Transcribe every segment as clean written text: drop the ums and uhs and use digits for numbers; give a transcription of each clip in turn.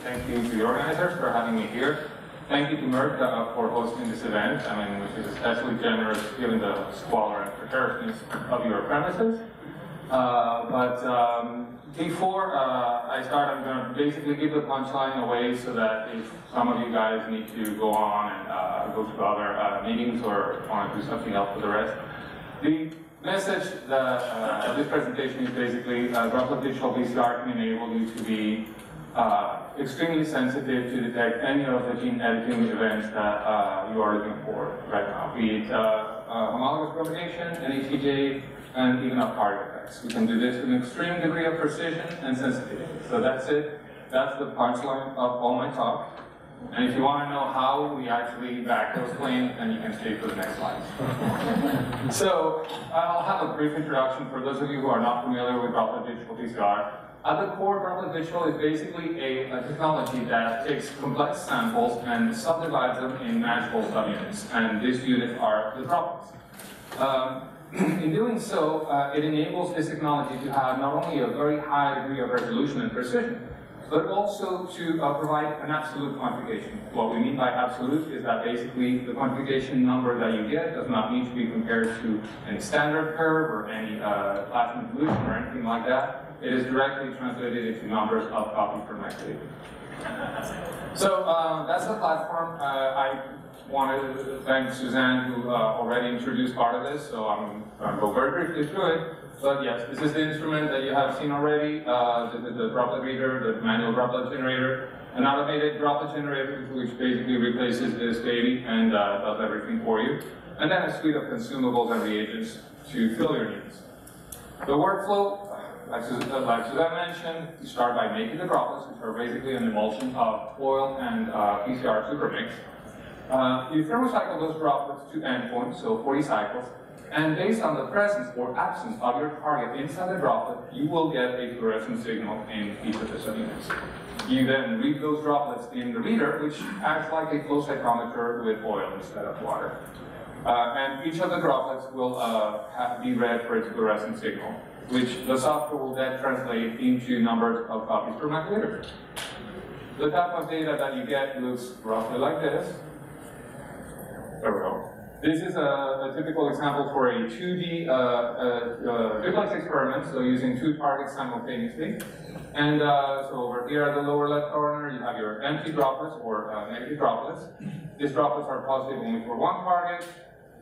Thank you to the organizers for having me here. Thank you to Merck for hosting this event, which is especially generous given the squalor and precariousness of your premises. Before I start, I'm going to basically give the punchline away so that if some of you guys need to go on and go to other meetings or want to do something else for the rest. The message of this presentation is basically droplet digital PCR can enable you to be extremely sensitive to detect any of the gene editing events that you are looking for right now, be it homologous propagation, NATJ, and even off-target effects. We can do this with an extreme degree of precision and sensitivity. So that's it. That's the punchline of all my talk. And if you want to know how we actually back those claims, then you can stay for the next slides. So I'll have a brief introduction for those of you who are not familiar with droplet digital PCR. At the core, droplet digital is basically a technology that takes complex samples and subdivides them in manageable subunits. And these units are the droplets. In doing so, it enables this technology to have not only a very high degree of resolution and precision, but also to provide an absolute quantification. What we mean by absolute is that basically the quantification number that you get does not need to be compared to any standard curve or any plasma dilution or anything like that. It is directly translated into numbers of copies per microliter. So that's the platform. I wanted to thank Suzanne, who already introduced part of this, so I'm going to go very briefly through it. But yes, this is the instrument that you have seen already. This is the droplet reader, the manual droplet generator, an automated droplet generator, which basically replaces this baby and does everything for you. And then a suite of consumables and reagents to fill your needs. The workflow, like Suzanne mentioned, you start by making the droplets, which are basically an emulsion of oil and PCR supermix. You thermocycle those droplets to endpoints, so 40 cycles, and based on the presence or absence of your target inside the droplet, you will get a fluorescent signal in each of the subunits. You then read those droplets in the reader, which acts like a flow cytometer with oil instead of water. And each of the droplets will be read for its fluorescent signal, which the software will then translate into numbers of copies per microliter. The type of data that you get looks roughly like this. There we go. This is a typical example for a 2D duplex experiment, so using two targets simultaneously. And so over here at the lower left corner, you have your empty droplets or negative droplets. These droplets are positive only for one target.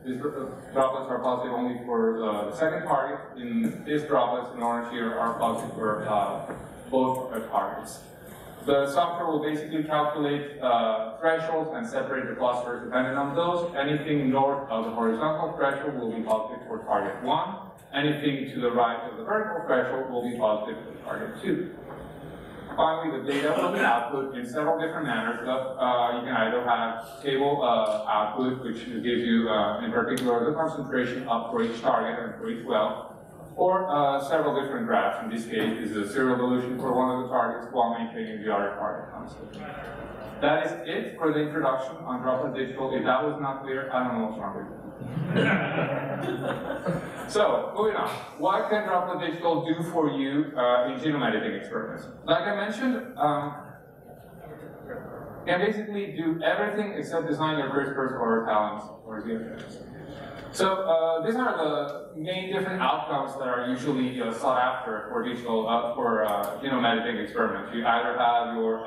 These droplets are positive only for the second target. In these droplets in orange here are positive for both targets. The software will basically calculate thresholds and separate the clusters depending on those. Anything north of the horizontal threshold will be positive for target 1. Anything to the right of the vertical threshold will be positive for target 2. Finally, the data will be output in several different manners. You can either have table output, which gives you, in particular, the concentration up for each target and for each well, or several different graphs. In this case, this is a serial dilution for one of the targets while maintaining the other target constant. That is it for the introduction on droplet digital. If that was not clear, I don't know what's wrong with it. So, moving on. What can droplet digital do for you in genome editing experiments? Like I mentioned, can basically do everything except design your CRISPRs or TALENs or ZFMs. So these are the main different outcomes that are usually sought after for digital genome editing experiments. You either have your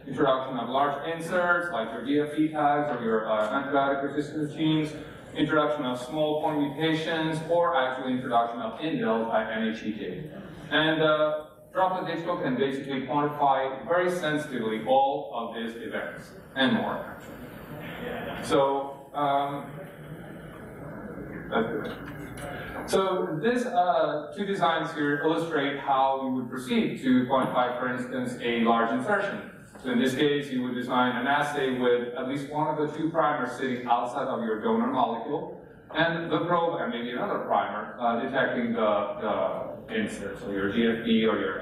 introduction of large inserts, like your DFE tags or your antibiotic resistance genes, introduction of small point mutations, or actually introduction of indels by NATJ. And droplet digital can basically quantify very sensitively all of these events and more, actually. So. So these two designs here illustrate how you would proceed to quantify, for instance, a large insertion. So in this case, you would design an assay with at least one of the two primers sitting outside of your donor molecule, and the probe and maybe another primer detecting the insert, so your GFP or your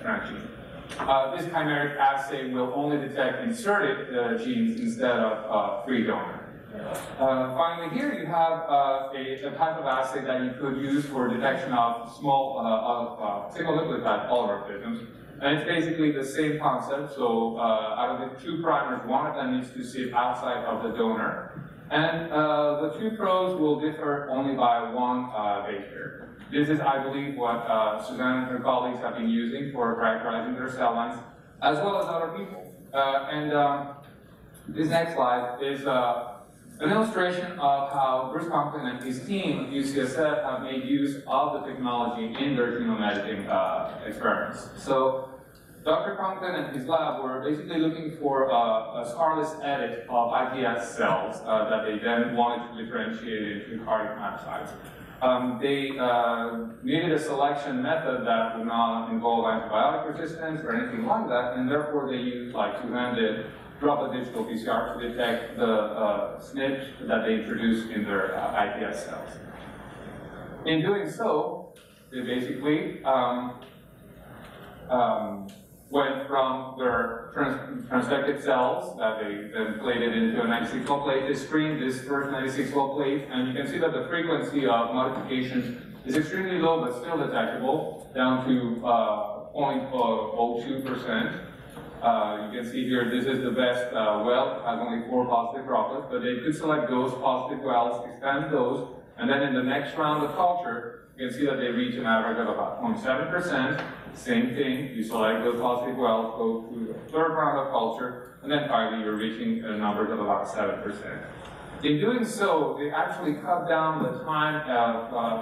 transgene. This chimeric assay will only detect inserted genes instead of free donor. Finally, here you have a type of assay that you could use for detection of small single nucleotide polymorphisms. And it's basically the same concept. So out of the 2 primers, one of them needs to sit outside of the donor. And the 2 probes will differ only by 1 base pair. This is, I believe, what Suzanne and her colleagues have been using for characterizing their cell lines, as well as other people. This next slide is an illustration of how Bruce Conklin and his team at UCSF have made use of the technology in their genome editing experiments. So Dr. Conklin and his lab were basically looking for a scarless edit of iPS cells that they then wanted to differentiate into cardiac myocytes. They needed a selection method that would not involve antibiotic resistance or anything like that, and therefore they used, like Suzanne did, drop a digital PCR to detect the SNPs that they introduced in their iPS cells. In doing so, they basically went from their transfected cells that they then plated into a 96-well plate. They screened this first 96-well plate, and you can see that the frequency of modification is extremely low, but still detectable, down to 0.02%. You can see here, this is the best well, it has only 4 positive droplets, but they could select those positive wells, expand those, and then in the next round of culture, you can see that they reach an average of about 0.7%. Same thing, you select those positive wells, go to the 3rd round of culture, and then finally you're reaching numbers of about 7%. In doing so, they actually cut down the time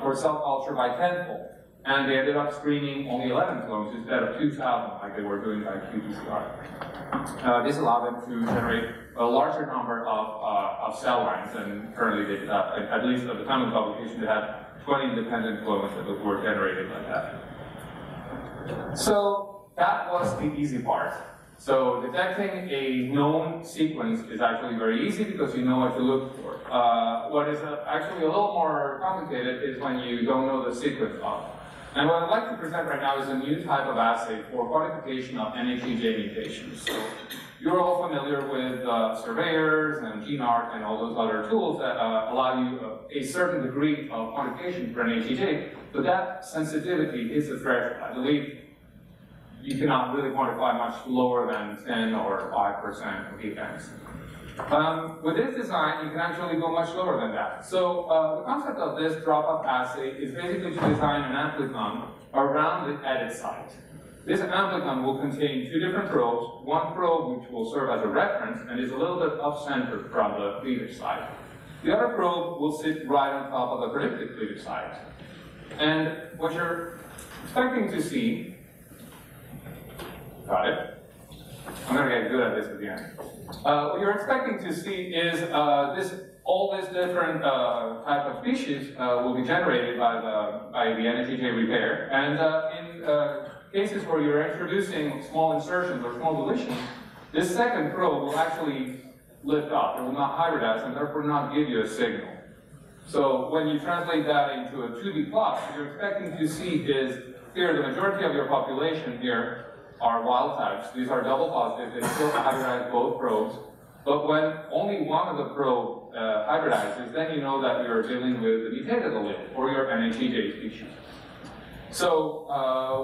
for cell culture by tenfold. And they ended up screening only 11 clones instead of 2,000 like they were doing by qPCR. This allowed them to generate a larger number of cell lines, and currently, they, at least at the time of the publication, they had 20 independent clones that were generated like that. So that was the easy part. So detecting a known sequence is actually very easy because you know what to look for. What is actually a little more complicated is when you don't know the sequence of. And what I'd like to present right now is a new type of assay for quantification of NHEJ mutations. So you're all familiar with surveyors and GeneArt and all those other tools that allow you a certain degree of quantification for NHEJ, but that sensitivity is a threshold. I believe you cannot really quantify much lower than 10 or 5% of events. With this design, you can actually go much lower than that. So the concept of this drop-off assay is basically to design an amplicon around the edit site. This amplicon will contain 2 different probes, one probe which will serve as a reference and is a little bit off-center from the cleavage site. The other probe will sit right on top of the predicted cleavage site. And what you're expecting to see, got it? I'm going to get good at this at the end. What you're expecting to see is all this different type of species will be generated by the NHEJ repair. And in cases where you're introducing small insertions or small deletions, this second probe will actually lift off. It will not hybridize and therefore not give you a signal. So when you translate that into a 2D plot, what you're expecting to see is here the majority of your population here are wild types. These are double positive. They still hybridize both probes. But when only one of the probe hybridizes, then you know that you're dealing with the mutated allele, or your NHEJ species. So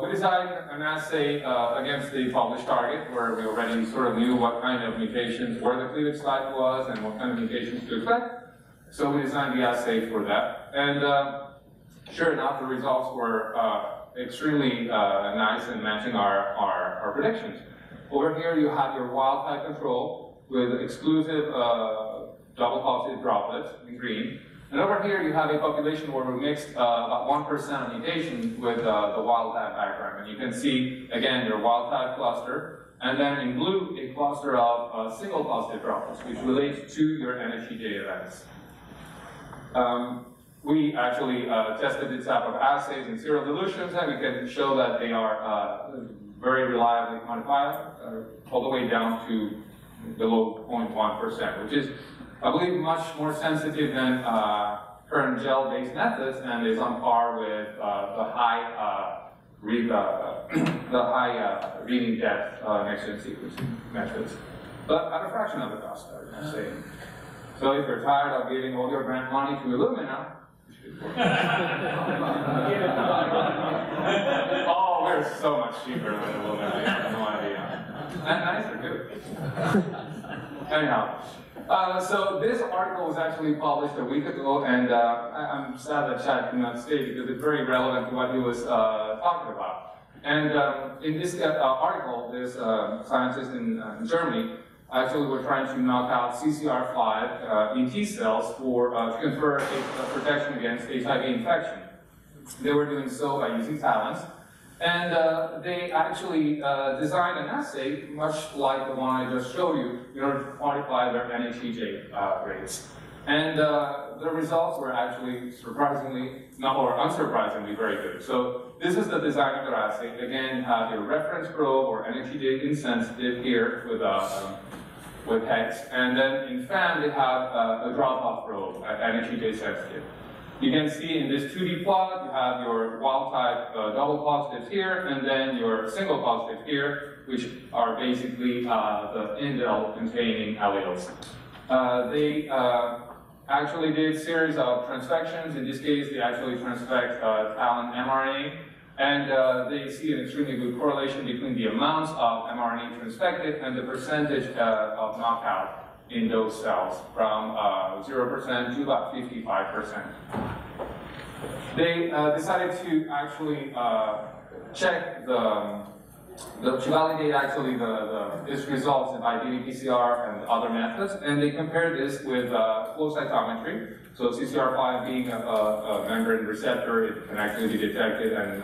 we designed an assay against the published target, where we already sort of knew what kind of mutations, where the cleavage site was, and what kind of mutations to expect. So we designed the assay for that. And sure enough, the results were extremely nice in matching our predictions. Over here you have your wild type control with exclusive double positive droplets in green. And over here you have a population where we mixed about 1% of mutations with the wild type background. And you can see, again, your wild type cluster, and then in blue, a cluster of single positive droplets, which relates to your NHEJ events. We actually tested this type of assays in serial dilutions, and we can show that they are very reliably quantifiable, all the way down to below 0.1%, which is, I believe, much more sensitive than current gel-based methods, and is on par with the high reading depth next-gen sequencing methods, but at a fraction of the cost, I would say. So if you're tired of giving all your grant money to Illumina, oh, we're so much cheaper than the woman. I have no idea. And nicer too. Anyhow, so this article was actually published a week ago, and I'm sad that Chad could not stay because it's very relevant to what he was talking about. And in this article, this scientist in Germany actually were trying to knock out CCR5 in T cells to confer a protection against HIV infection. They were doing so by using talents. And they actually designed an assay, much like the one I just showed you, in order to quantify their NHEJ rates. And the results were actually surprisingly, or unsurprisingly, very good. So this is the design of their assay. Again, you have your reference probe or NHEJ insensitive here with hex. And then in FAM, they have a drop-off probe at NHEJ sensitive. You can see in this 2D plot, you have your wild-type double positives here, and then your single positive here, which are basically the indel-containing alleles. They actually did a series of transfections. In this case, they actually transfect talent mRNA, and they see an extremely good correlation between the amounts of mRNA transfected and the percentage of knockout in those cells, from 0% to about 55%. They decided to actually check to validate actually these results by ddPCR and other methods, and they compared this with flow cytometry. So CCR5 being a membrane receptor, it can actually be detected and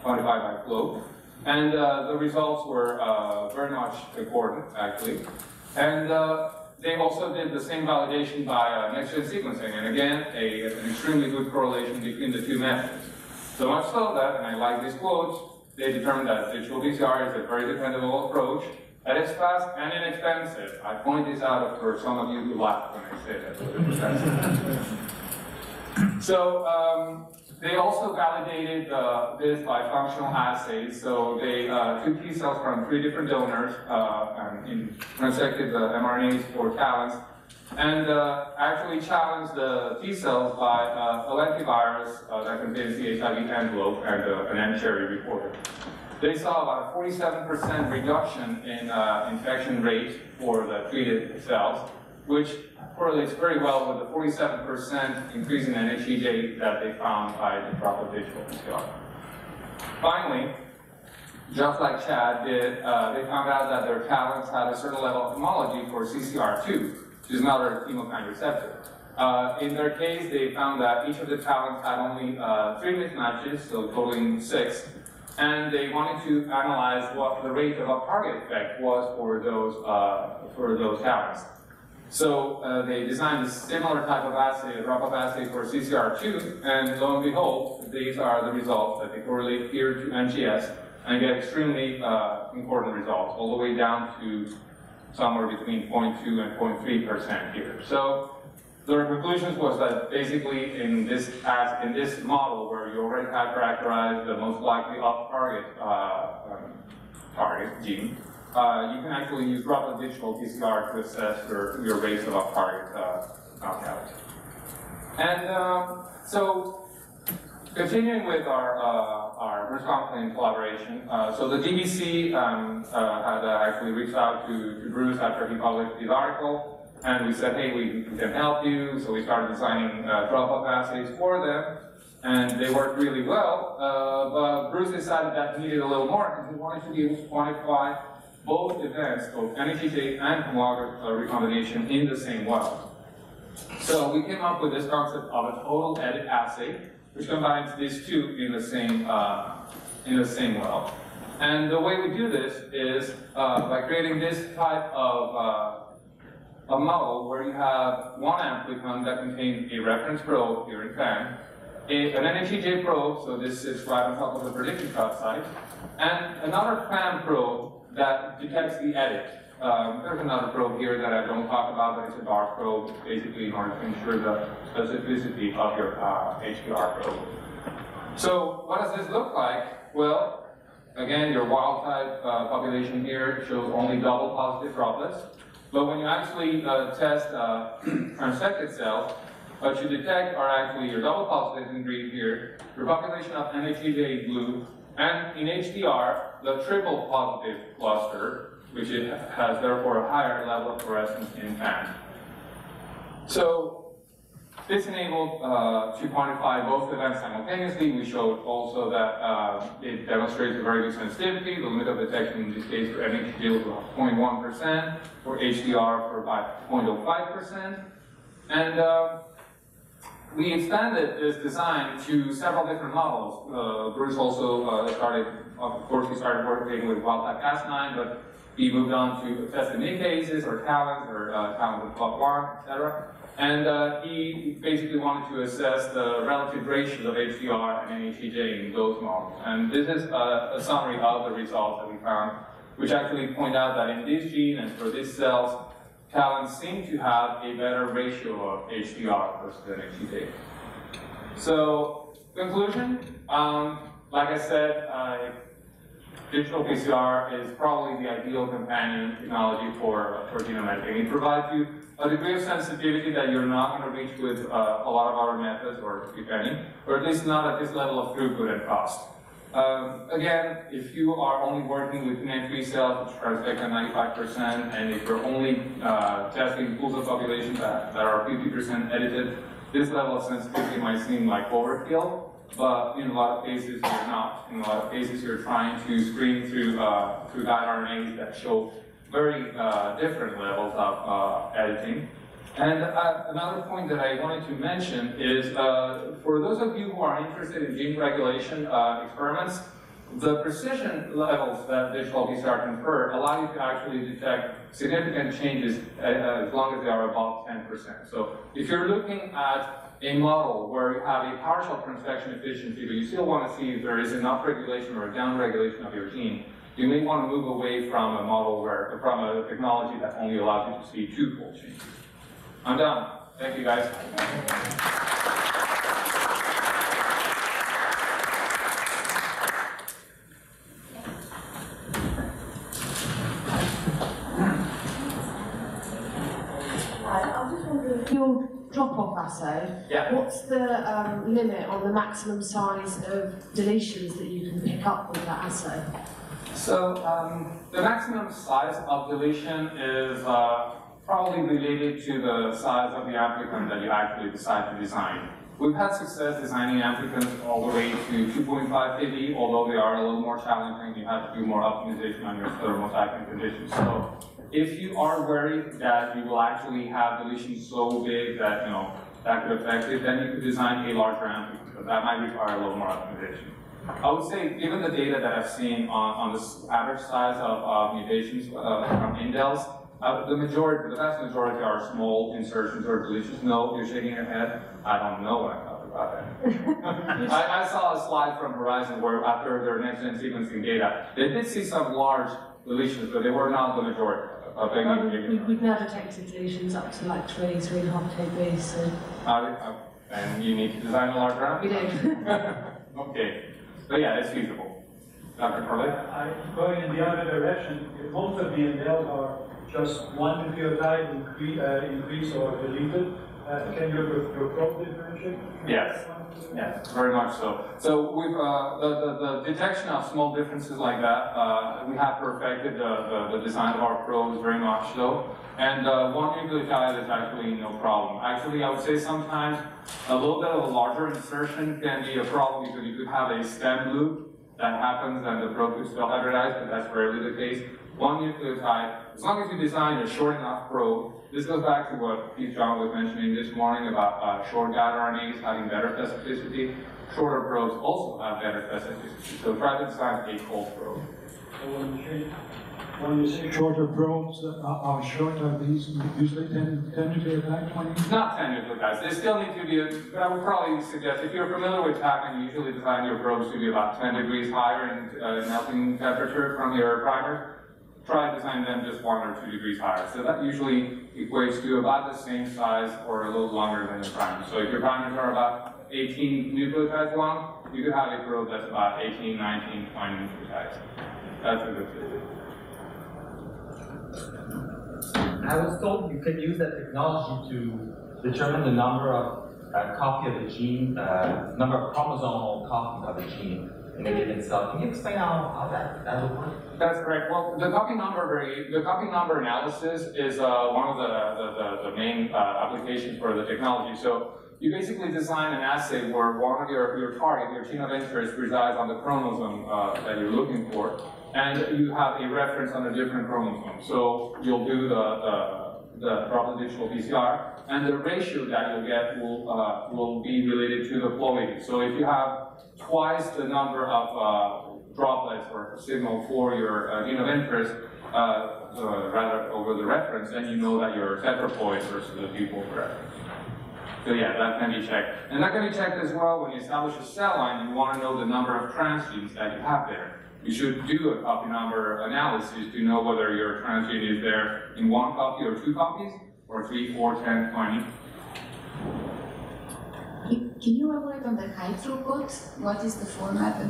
quantified by flow. And the results were very much concordant, actually. And they also did the same validation by next-gen sequencing, and again, an extremely good correlation between the two methods. So much so that, and I like these quotes, they determined that digital PCR is a very dependable approach, that is fast and inexpensive. I point this out for some of you who laugh when I say that. So they also validated this by functional assays. So they took T cells from 3 different donors and transfected the mRNAs for talents, and actually challenged the T cells by a lentivirus that contains the HIV envelope and an M-cherry reporter. They saw about a 47% reduction in infection rate for the treated cells, which correlates very well with the 47% increase in NHEJ that they found by the drop of digital PCR. Finally, just like Chad did, they found out that their talents had a certain level of homology for CCR2, which is another chemokine receptor. In their case, they found that each of the talents had only 3 mismatches, so totaling 6, and they wanted to analyze what the rate of off-target effect was for those talents. So they designed a similar type of assay, a drop-off assay for CCR2, and lo and behold, these are the results that they correlate here to NGS and get extremely concordant results, all the way down to somewhere between 0.2 and 0.3% here. So their conclusions was that basically in this model where you already have characterized the most likely off-target target gene, you can actually use droplet digital PCR to assess your rates of off-target knockout. And so, continuing with our Bruce-Conklin collaboration, so the DBC had actually reached out to Bruce after he published his article, and we said, hey, we can help you. So we started designing drop-off assays for them, and they worked really well. But Bruce decided that he needed a little more, because he wanted to be able to quantify both events, both NHEJ and homologous recombination, in the same well. So we came up with this concept of a total edit assay, which combines these two in the same well. And the way we do this is by creating this type of a model where you have one amplicon that contains a reference probe here in FAM, an NHEJ probe, so this is right on top of the prediction cut site, and another FAM probe that detects the edit. There's another probe here that I don't talk about, but it's a dark probe, basically in order to ensure the specificity of your HPR probe. So what does this look like? Well, again, your wild type population here shows only double positive droplets. But when you actually test transfected cells, what you detect are actually your double positives in green here, your population of NHEJ in blue, And in HDR, the triple positive cluster, which has therefore a higher level of fluorescence in PAN. So this enabled to quantify both events simultaneously. We showed also that it demonstrates a very good sensitivity. The limit of detection in this case for MHD was about 0.1%, for HDR for about 0.05%. And we expanded this design to several different models. Bruce also started, of course, he started working with wild-type Cas9, but he moved on to test the cases or talent or talent with Club1, etc. And he basically wanted to assess the relative ratios of HDR and NHEJ in those models. And this is a summary of the results that we found, which actually point out that in this gene and for these cells, talents seem to have a better ratio of HDR versus NHEJ. So, conclusion, like I said, digital PCR is probably the ideal companion technology for genome editing. It provides you a degree of sensitivity that you're not going to reach with a lot of other methods, or if any, or at least not at this level of throughput and cost. Again, if you are only working with N3 cells, which transfect at 95%, and if you're only testing pools of populations that are 50% edited, this level of sensitivity might seem like overkill. But in a lot of cases, you're not. In a lot of cases, you're trying to screen through guide RNAs that show very different levels of editing. And another point that I wanted to mention is, for those of you who are interested in gene regulation experiments, the precision levels that digital PCR confer allow you to actually detect significant changes as long as they are above 10%. So if you're looking at a model where you have a partial transfection efficiency, but you still want to see if there is an upregulation or a downregulation of your gene, you may want to move away from a model from a technology that only allows you to see two-fold changes. I'm done. Thank you, guys. I'm just wondering, your drop-off assay, what's the limit on the maximum size of deletions that you can pick up with that assay? So the maximum size of deletion is probably related to the size of the applicant that you actually decide to design. We've had success designing applicants all the way to 2.5 kb, although they are a little more challenging. You have to do more optimization on your thermotyping conditions. So if you are worried that you will actually have deletions so big that that could affect it, then you could design a larger applicant, but that might require a little more optimization. I would say, given the data that I've seen on this average size of mutations from indels, the vast majority are small insertions or deletions. No, you're shaking your head. I don't know what I'm talking about. I saw a slide from Horizon where after their next-gen sequencing data, they did see some large deletions, but they were not the majority. We've now detected deletions up to like 3.5 kb, so... and you need to design a larger applicant? We do. Okay. But yeah, it's feasible. Dr. Corley? Going in the other direction, if most of the indels are just one nucleotide increase or deleted, can your probe differentiate? Yes. Yes, very much so. So we've the detection of small differences like that, we have perfected the design of our probes very much so. And one nucleotide is actually no problem. Actually, I would say sometimes a little bit of a larger insertion can be a problem because you could have a stem loop that happens and the probe is still hybridized, but that's rarely the case. One nucleotide, as long as you design a short enough probe, this goes back to what Keith John was mentioning this morning about short guide RNAs having better specificity. Shorter probes also have better specificity. So try to design a cold probe. When you say shorter probes are short, are these usually 10 nucleotides, 20? Not 10 nucleotides. They still need to be, but I would probably suggest, if you're familiar with TAC, you usually design your probes to be about 10 degrees higher in melting temperature from your primers. Try to design them just 1 or 2 degrees higher. So that usually equates to about the same size or a little longer than your primers. So if your primers are about 18 nucleotides long, you could have a probe that's about 18, 19, 20 nucleotides. That's a good fit. I was told you can use that technology to determine the number of copy of the gene, number of chromosomal copies of the gene. in a given cell. Can you explain how that would work? That's correct. Well, the copy number analysis is one of the main applications for the technology. So you basically design an assay where one of your target, your gene of interest, resides on the chromosome that you're looking for, and you have a reference on a different chromosome. So you'll do the droplet digital PCR, and the ratio that you'll get will be related to the quality. So if you have twice the number of droplets or signal for your gene of interest, rather over the reference, then you know that you're tetraploid versus the default reference. So yeah, that can be checked. And that can be checked as well when you establish a cell line. You want to know the number of transgenes that you have there. You should do a copy number analysis to know whether your transgene is there in 1 copy or 2 copies, or 3, 4, 10, 20. Can you elaborate on the high throughput? What is the format?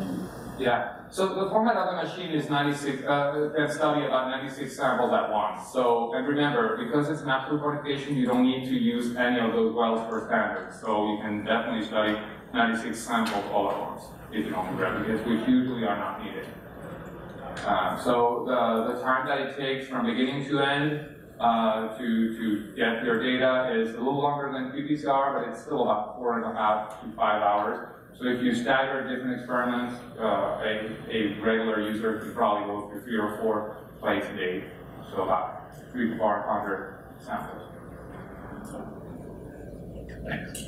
Yeah, so the format of the machine is 96, can study about 96 samples at once. So, and remember, because it's an absolute quantification, you don't need to use any of those wells for standards. So you can definitely study 96 samples all at once, if you don't regret, because which usually are not needed. So the time that it takes from beginning to end to get your data is a little longer than qPCR, but it's still about 4.5 to 5 hours. So if you stagger different experiments, a regular user could probably go through 3 or 4 plates a day, so about 300 to 400 samples. Thanks.